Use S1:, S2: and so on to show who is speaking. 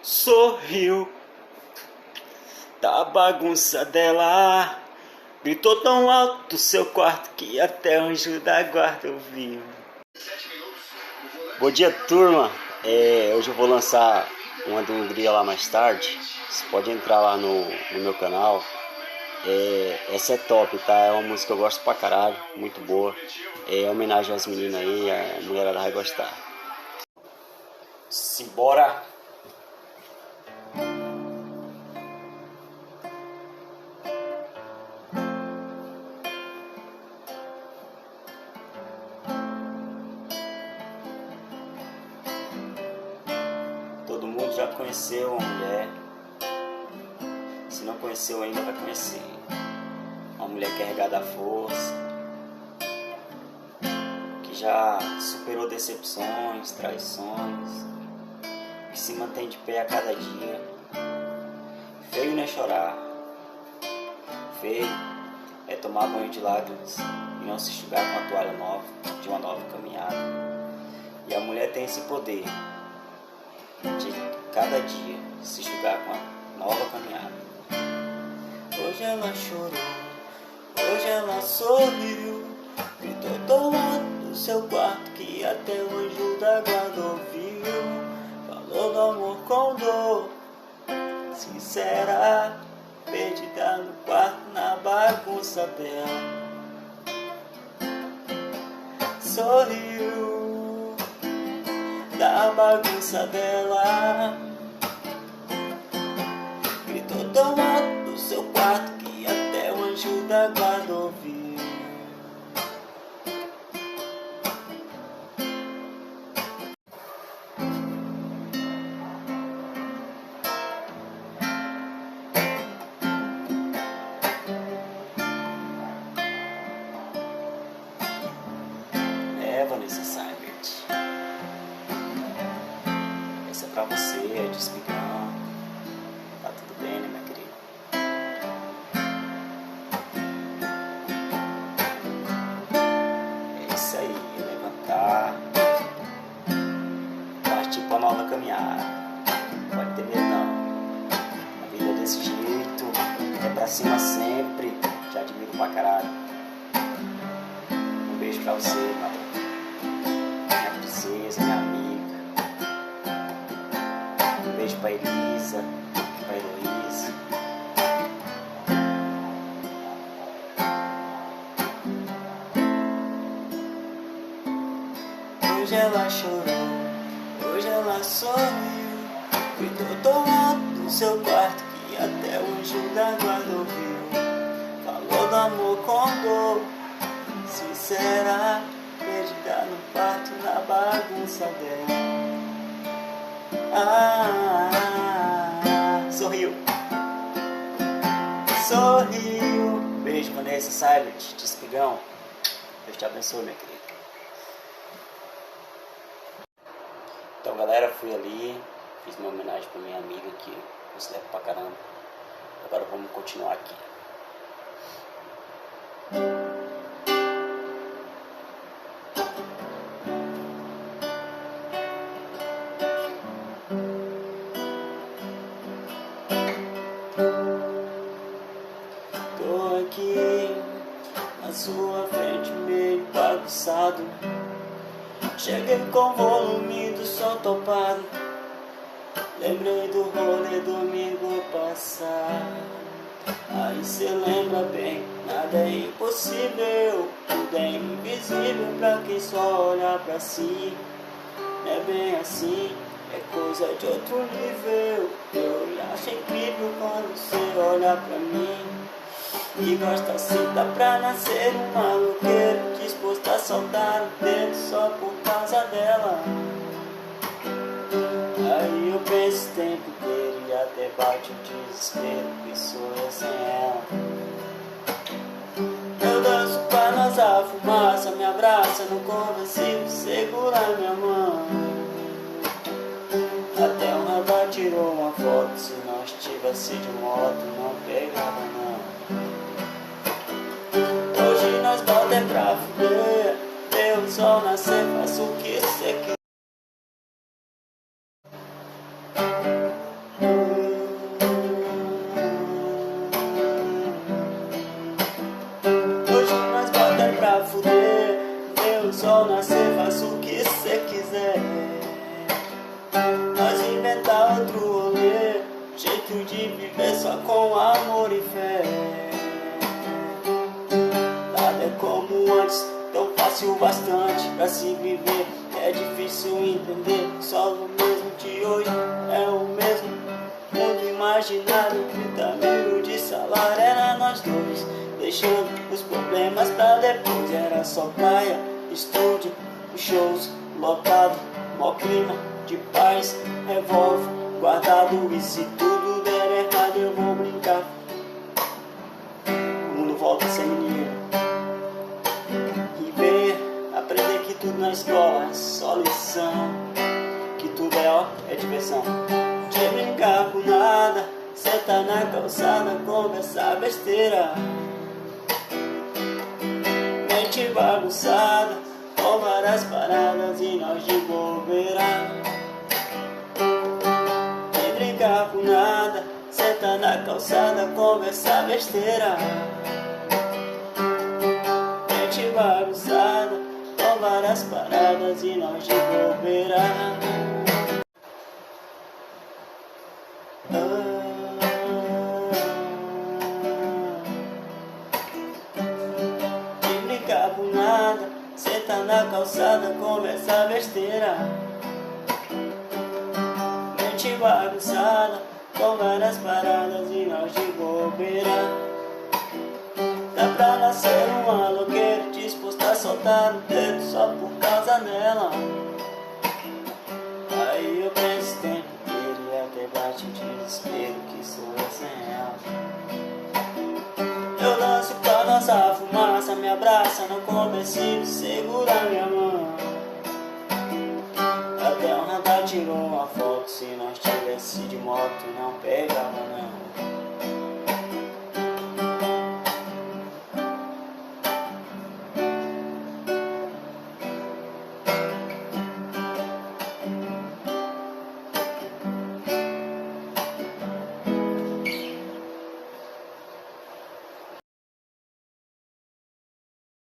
S1: sorriu da bagunça dela. Gritou tão alto do seu quarto que até o anjo da guarda ouviu. Bom dia, turma. Hoje eu vou lançar uma do Hungria lá mais tarde. Você pode entrar lá no meu canal. Essa é top, tá? É uma música que eu gosto pra caralho, muito boa. É homenagem às meninas aí, a mulherada vai gostar. Simbora! Todo mundo já conheceu uma mulher. Se não conheceu ainda, vai conhecer. Uma mulher carregada à força, que já superou decepções, traições, que se mantém de pé a cada dia. Feio não é chorar, feio é tomar banho de lágrimas e não se enxugar com a toalha nova de uma nova caminhada. E a mulher tem esse poder de cada dia se enxugar com a nova caminhada. Hoje ela chorou, hoje ela sorriu, gritou tão alto no seu quarto que até o anjo da guarda ouviu. Falou do amor com dor, sincera, perdida no quarto na bagunça dela. Sorriu da bagunça dela, gritou tão alto no seu quarto que até o anjo da guarda ouviu. Vanessa Seibert, essa é pra você, é de espigão. Tá tudo bem, né, minha querida? É isso aí, levantar, partir pra nova caminhada. Pode ter medo não, a vida é desse jeito, é pra cima sempre. Te admiro pra caralho. Um beijo pra você, patrão. Minha amiga. Um beijo pra Elisa, pra Heloísa. Hoje ela chorou, hoje ela sorriu, gritou tão alto no seu quarto que até o anjo da guarda ouviu. Falou do amor com dor, sincera, perdida no quarto na bagunça dela. Sorriu, sorriu. Beijo, Vanessa Seibert, de espigão. Deus te abençoe, minha querida. Então, galera, fui ali, fiz uma homenagem pra minha amiga que eu se levo pra caramba. Agora vamos continuar aqui. Tô aqui na sua frente meio bagunçado. Cheguei com o volume do som topado. Lembrei do rolê domingo passado. Aí cê lembra bem, nada é impossível. Tudo é invisível pra quem só olha pra si. Não é bem assim, é coisa de outro nível. Eu acho incrível quando cê olha pra mim e gosta assim, dá pra nascer um maloqueiro disposto a soltar o dedo só por causa dela. Aí eu penso o tempo inteiro e até bate o desespero que sou eu sem ela. Eu danço pra nós a fumaça, me abraça, não consigo segurar minha mão. Até um rapaz tirou uma foto, se nós tivesse de moto não pegava não. Hoje nós bota é pra fuder, deu o sol nascer, faço o que cê quiser. inventar outro rolê, jeito de viver só com amor e fé. Nada é como antes, tão fácil bastante pra se viver. É difícil entender, só o mesmo de hoje é o mesmo mundo imaginário. 30 mil de salário era nós dois, deixando os problemas pra depois. Era só praia, estúdio, shows lotado, mó clima de paz, revólver guardado. E se tudo der errado eu vou brincar, o mundo volta a ser menino. E ver, aprender que tudo na escola é só lição, que tudo é diversão. De brincar com nada, senta na calçada, conversar besteira. Mente bagunçada, com várias paradas e nós de bobeira. De brincar com nada, senta na calçada, conversar besteira. Mente bagunçada, com várias paradas e nós de bobeira. De brincar com nada, senta na calçada, conversa besteira. Mente bagunçada, com várias paradas e nós de bobeira. Dá pra nascer um maloqueiro disposto a soltar o dedo só por causa dela. Aí eu penso o tempo inteiro e até bate o desespero que sou eu sem ela. Eu danço pra nossa fumaça, me abraça no conversível, segura minha mão. Até o radar tirou uma foto, se nós tivesse de moto não pegava não.